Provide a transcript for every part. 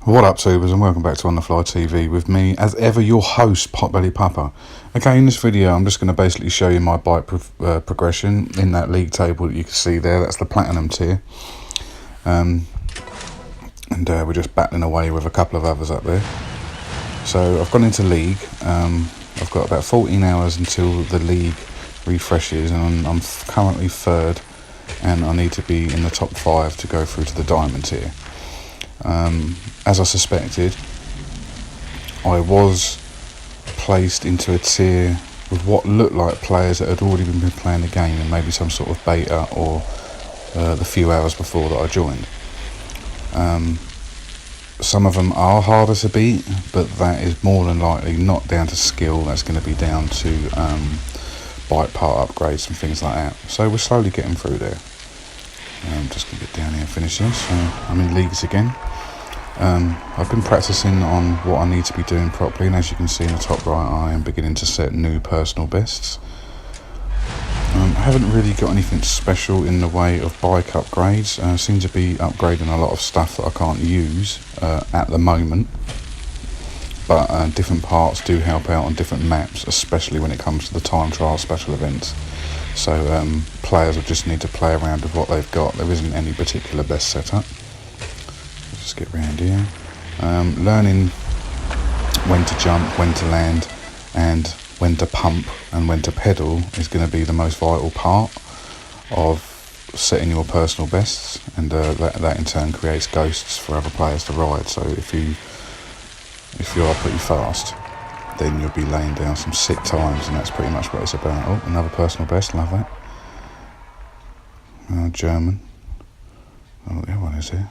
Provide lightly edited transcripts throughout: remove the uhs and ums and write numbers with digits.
What up, tubers, and welcome back to On The Fly TV with me, as ever, your host, Potbelly Papa. Okay, in this video, I'm just going to basically show you my bike progression in that league table that you can see there. That's the platinum tier. And we're just battling away with a couple of others up there. So I've gone into league. I've got about 14 hours until the league refreshes, and I'm currently third, and I need to be in the top 5 to go through to the diamond tier. As I suspected, I was placed into a tier with what looked like players that had already been playing the game and maybe some sort of beta or the few hours before that I joined. Some of them are harder to beat, but that is more than likely not down to skill. That's going to be down to bike part upgrades and things like that. So we're slowly getting through there. I'm just going to get down here and finish this. So I'm in leagues again. I've been practicing on what I need to be doing properly, and as you can see in the top right, I am beginning to set new personal bests. I haven't really got anything special in the way of bike upgrades. I seem to be upgrading a lot of stuff that I can't use at the moment, but different parts do help out on different maps, especially when it comes to the time trial special events. So players will just need to play around with what they've got. There isn't any particular best setup. Let's get round here. Learning when to jump, when to land, and when to pump and when to pedal is going to be the most vital part of setting your personal bests, and that in turn creates ghosts for other players to ride. So if you are pretty fast, then you'll be laying down some sick times, and that's pretty much what it's about. Oh, another personal best, love that. German. Oh, the other one is here.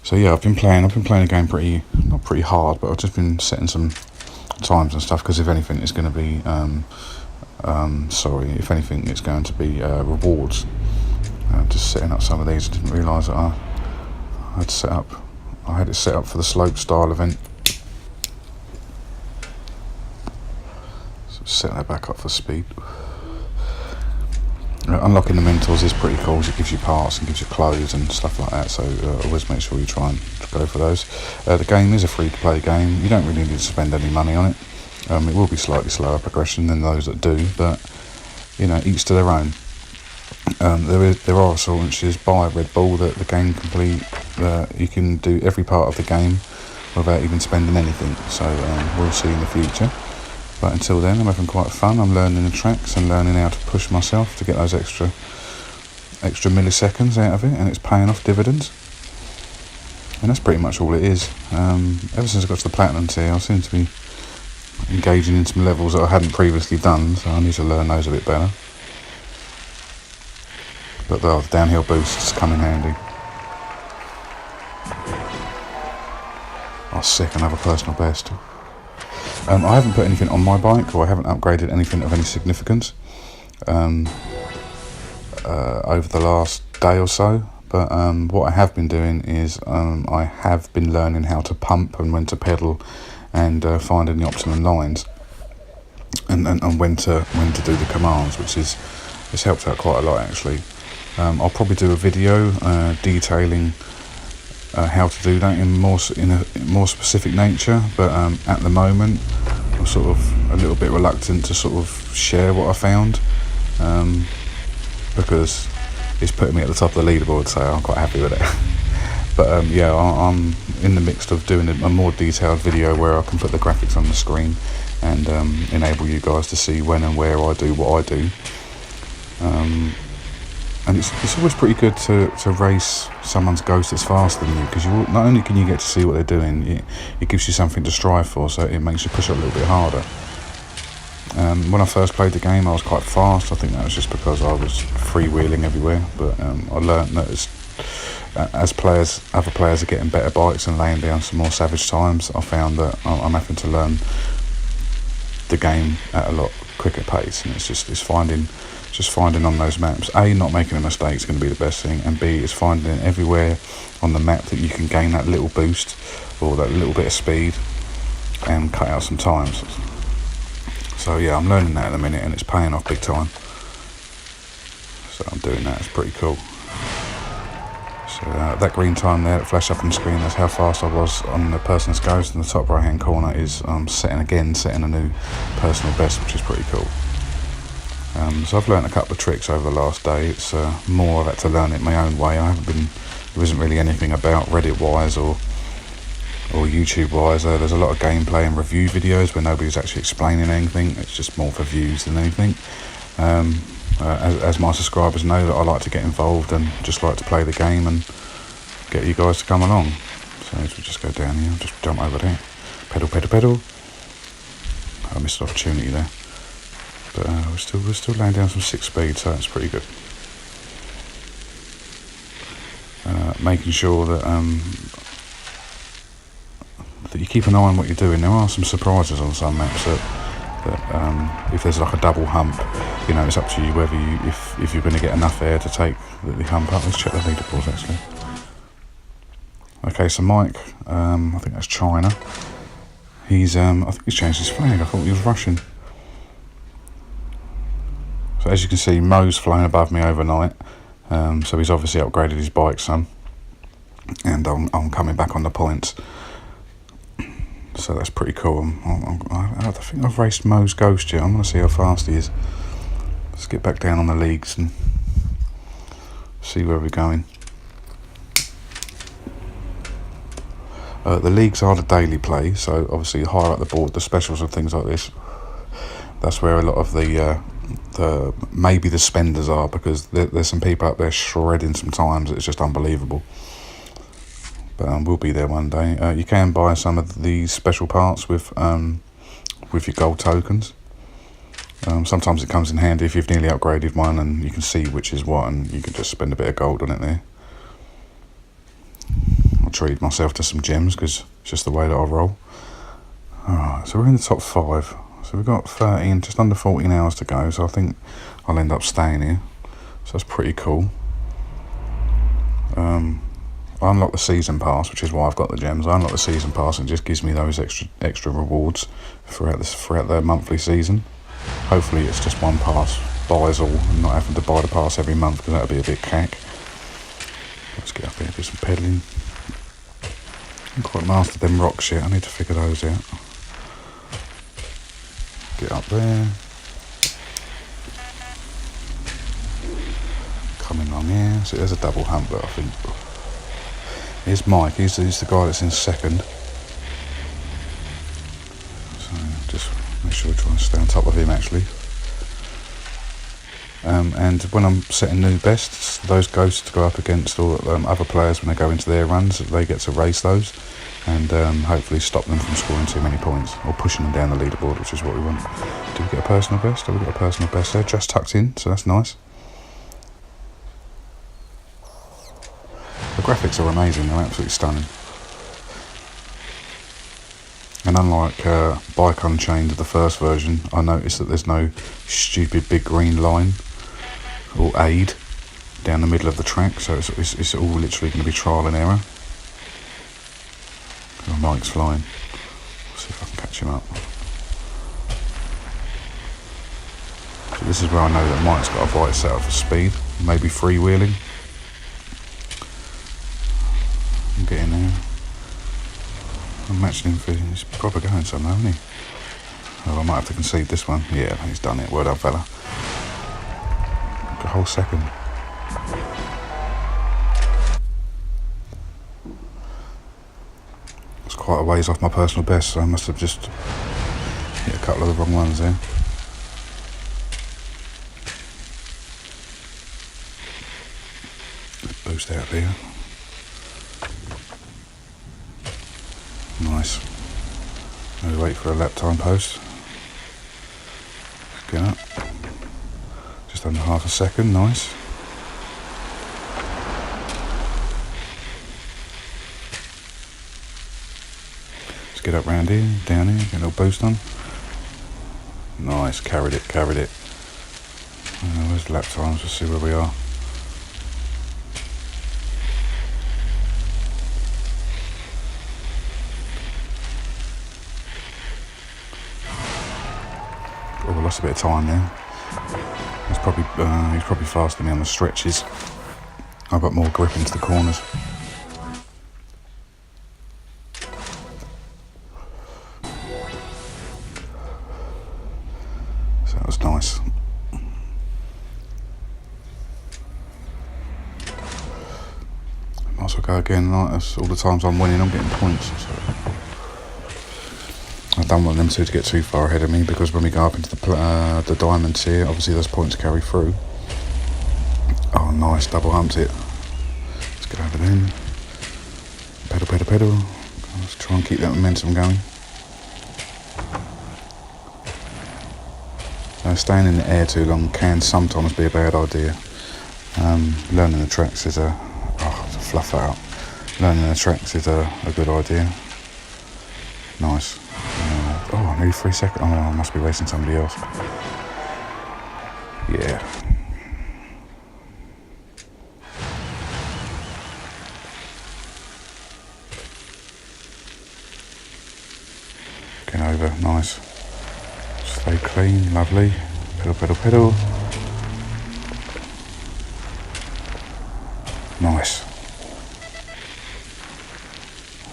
So yeah, I've been playing the game not pretty hard, but I've just been setting some times and stuff, because if anything, it's going to be it's going to be rewards. Just setting up some of these. I didn't realise that I had it set up for the slope style event. So set that back up for speed. Unlocking the mentors is pretty cool. It gives you parts and gives you clothes and stuff like that, so always make sure you try and go for those. The game is a free-to-play game. You don't really need to spend any money on it. It will be slightly slower progression than those that do, but you know, each to their own. There are assurances by Red Bull that the game complete, you can do every part of the game without even spending anything, so we'll see in the future. But until then, I'm having quite fun. I'm learning the tracks and learning how to push myself to get those extra milliseconds out of it, and it's paying off dividends. And that's pretty much all it is. Ever since I got to the platinum tier, I seem to be engaging in some levels that I hadn't previously done, so I need to learn those a bit better. But the downhill boosts come in handy. Oh, sick, another personal best. I haven't put anything on my bike, or I haven't upgraded anything of any significance over the last day or so, but what I have been doing is I have been learning how to pump and when to pedal, and finding the optimum lines and when to do the commands, which it's helped out quite a lot actually. I'll probably do a video detailing how to do that in a more specific nature, but at the moment I'm sort of a little bit reluctant to sort of share what I found, because it's putting me at the top of the leaderboard, so I'm quite happy with it. But yeah, I'm in the midst of doing a more detailed video where I can put the graphics on the screen and enable you guys to see when and where I do what I do. And it's always pretty good to race someone's ghost that's faster than you, because not only can you get to see what they're doing, it gives you something to strive for, so it makes you push it a little bit harder. When I first played the game, I was quite fast. I think that was just because I was freewheeling everywhere, but I learned that as other players are getting better bikes and laying down some more savage times, I found that I'm having to learn the game at a lot quicker pace, and it's finding on those maps, A, not making a mistake is going to be the best thing, and B, is finding everywhere on the map that you can gain that little boost or that little bit of speed and cut out some times. So yeah, I'm learning that at the minute, and it's paying off big time. So I'm doing that. It's pretty cool. So that green time there that flashed up on the screen, that's how fast I was on the personal goes. In the top right hand corner is setting a new personal best, which is pretty cool. So I've learnt a couple of tricks over the last day. It's more I've had to learn it my own way. There isn't really anything about Reddit wise or YouTube wise. There's a lot of gameplay and review videos where nobody's actually explaining anything. It's just more for views than anything. As my subscribers know, that I like to get involved and just like to play the game and get you guys to come along. So if we just go down here, just jump over there, pedal, pedal, pedal. I missed an opportunity there, but we're still laying down some 6 speed, so that's pretty good. Making sure that that you keep an eye on what you're doing. There are some surprises on some maps that if there's like a double hump, you know, it's up to you whether if you're going to get enough air to take the hump up. Let's check the leaderboards actually. Okay, so Mike, I think that's China. He's I think he's changed his flag. I thought he was Russian. So as you can see, Mo's flown above me overnight. So he's obviously upgraded his bike some, and I'm coming back on the points. So that's pretty cool. I think I've raced Mo's Ghost yet. I'm going to see how fast he is. Let's get back down on the leagues and see where we're going. The leagues are the daily play, so obviously higher up the board, the specials and things like this, that's where a lot of maybe the spenders are, because there's some people up there shredding sometimes. It's just unbelievable. But we'll be there one day. You can buy some of these special parts with your gold tokens. Sometimes it comes in handy if you've nearly upgraded one and you can see which is what, and you can just spend a bit of gold on it there. I'll treat myself to some gems because it's just the way that I roll. Alright, so we're in the top 5. So we've got 13, just under 14 hours to go, so I think I'll end up staying here. So that's pretty cool. I unlock the season pass, which is why I've got the gems. I unlock the season pass and it just gives me those extra rewards throughout the monthly season. Hopefully it's just one pass buys all, and not having to buy the pass every month, because that would be a bit cack. Let's get up here, do some pedaling. I haven't quite mastered them rocks yet. I need to figure those out. Get up there. Coming along here. So there's a double hump that I think. Here's Mike. He's the guy that's in second. So just make sure we try and stay on top of him actually. And when I'm setting new bests, those ghosts go up against all other players when they go into their runs. They get to race those and hopefully stop them from scoring too many points or pushing them down the leaderboard, which is what we want. Do we get a personal best? Oh, we got a personal best there, just tucked in, so that's nice. The graphics are amazing, they're absolutely stunning. And unlike Bike Unchained, the first version, I noticed that there's no stupid big green line or aid down the middle of the track, so it's all literally going to be trial and error. Oh, Mike's flying. Let's see if I can catch him up. So this is where I know that Mike's got a bike set up for speed, maybe freewheeling. I'm getting there. I'm matching him for, he's probably going somewhere, hasn't he? Oh, I might have to concede this one. Yeah, he's done it. Well done, fella. A whole second. It's quite a ways off my personal best, so I must have just hit a couple of the wrong ones there. Let's boost out there. Nice. Now we wait for a lap time post. Get up. Just under half a second, nice. Let's get up round here, down here, get a little boost on. Nice, carried it. Where's the lap times? Let's see where we are. Oh, we lost a bit of time there. He's probably faster than me on the stretches. I've got more grip into the corners. So that was nice. Might as well go again. Like that's all the times I'm winning, I'm getting points. So I don't want them two to get too far ahead of me, because when we go up into the diamond tier, obviously those points carry through. Oh, nice, double humped it. Let's get over then. Pedal, pedal, pedal. Let's try and keep that momentum going. Staying in the air too long can sometimes be a bad idea. Learning the tracks is to fluff that out. Learning the tracks is a good idea. Nice. Nearly 3 seconds. Oh, I must be racing somebody else. Yeah. Getting over, nice. Stay clean, lovely. Pedal, pedal, pedal. Nice.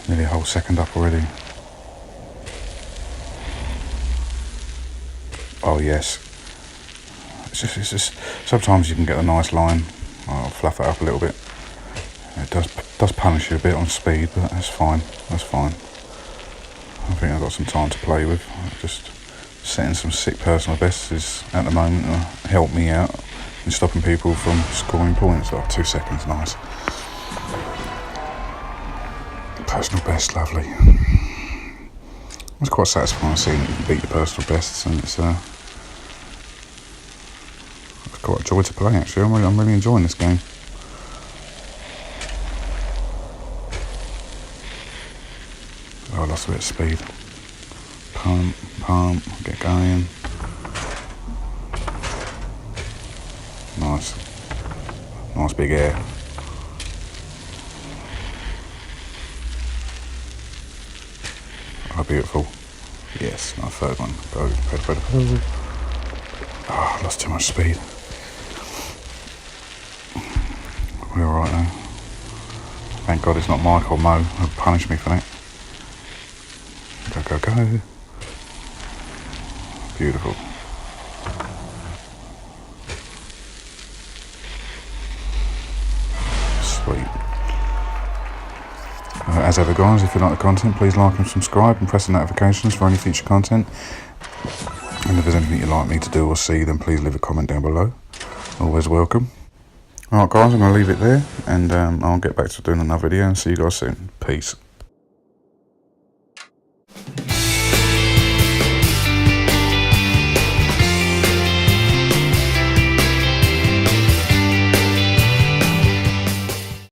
Nearly a whole second up already. Oh yes. It's just sometimes you can get a nice line. I'll fluff it up a little bit. It does punish you a bit on speed, but that's fine. That's fine. I think I've got some time to play with. Just setting some sick personal bests is at the moment help me out in stopping people from scoring points. 2 seconds, nice. Personal best, lovely. It's quite satisfying seeing that you can beat your personal bests, and it's quite a joy to play actually. I'm really enjoying this game. Oh, I lost a bit of speed. Pump, get going. Nice. Nice big air. Oh, beautiful. Yes, nice third one. Go, pedal, pedal, pedal. Oh, I lost too much speed. We're alright now. Thank God it's not Mike or Mo who punished me for that. Go, go, go. Beautiful. Sweet. As ever guys, if you like the content, please like and subscribe and press the notifications for any future content. And if there's anything you'd like me to do or see, then please leave a comment down below. Always welcome. Alright guys, I'm going to leave it there, and I'll get back to doing another video and see you guys soon. Peace.